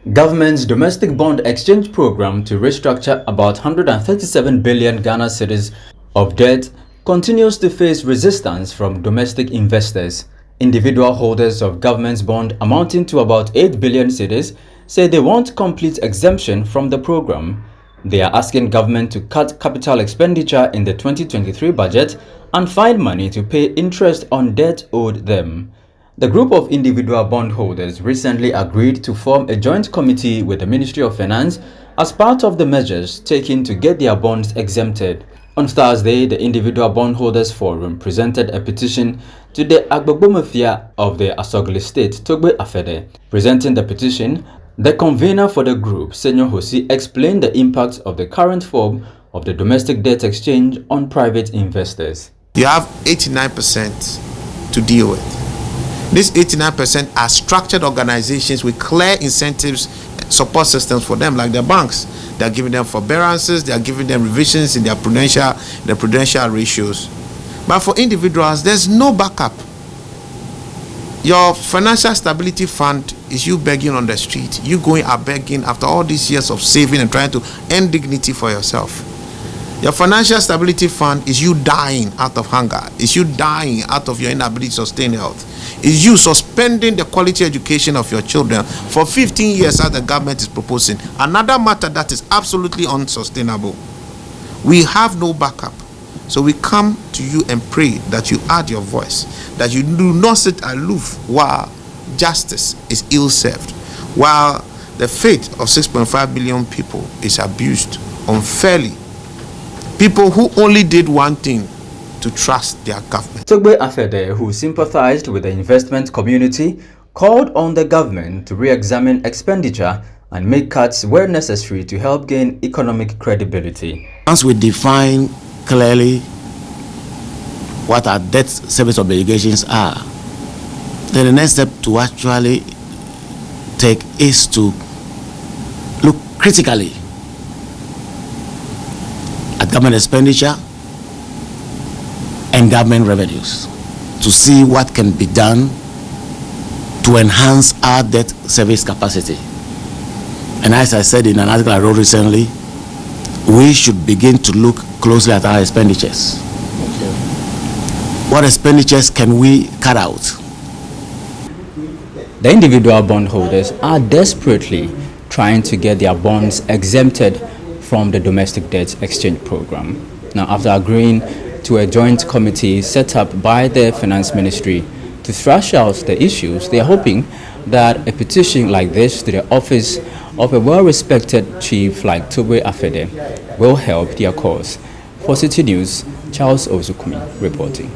Government's domestic bond exchange program to restructure about 137 billion Ghana cedis of debt continues to face resistance from domestic investors. Individual holders of government's bond amounting to about 8 billion cedis say they want complete exemption from the program. They are asking government to cut capital expenditure in the 2023 budget and find money to pay interest on debt owed them. The group of individual bondholders recently agreed to form a joint committee with the Ministry of Finance as part of the measures taken to get their bonds exempted. On Thursday, the Individual Bondholders Forum presented a petition to the Agbogbomofia of the Asogli State, Togbe Afede. Presenting the petition, the convener for the group, Senyor Hosi, explained the impact of the current form of the domestic debt exchange on private investors. You have 89% to deal with. These 89% are structured organizations with clear incentives, support systems for them, like the banks. They are giving them forbearances, they are giving them revisions in their prudential ratios. But for individuals, there's no backup. Your financial stability fund is you begging on the street. You going out begging after all these years of saving and trying to earn dignity for yourself. Your financial stability fund is you dying out of hunger. Is you dying out of your inability to sustain health. Is you suspending the quality education of your children for 15 years as the government is proposing. Another matter that is absolutely unsustainable. We have no backup. So we come to you and pray that you add your voice, that you do not sit aloof while justice is ill-served, while the fate of 6.5 billion people is abused unfairly. People who only did one thing, to trust their government. Togbe Afede, who sympathized with the investment community, called on the government to re-examine expenditure and make cuts where necessary to help gain economic credibility. Once we define clearly what our debt service obligations are, then the next step to actually take is to look critically at government expenditure and government revenues to see what can be done to enhance our debt service capacity. And as I said in an article I wrote recently, we should begin to look closely at our expenditures. What expenditures can we cut out? The individual bondholders are desperately trying to get their bonds exempted from the domestic debt exchange program. Now, after agreeing to a joint committee set up by the Finance Ministry to thrash out the issues, they are hoping that a petition like this to the office of a well-respected chief like Togbe Afede will help their cause. For Citi News, Charles Ozukumi reporting.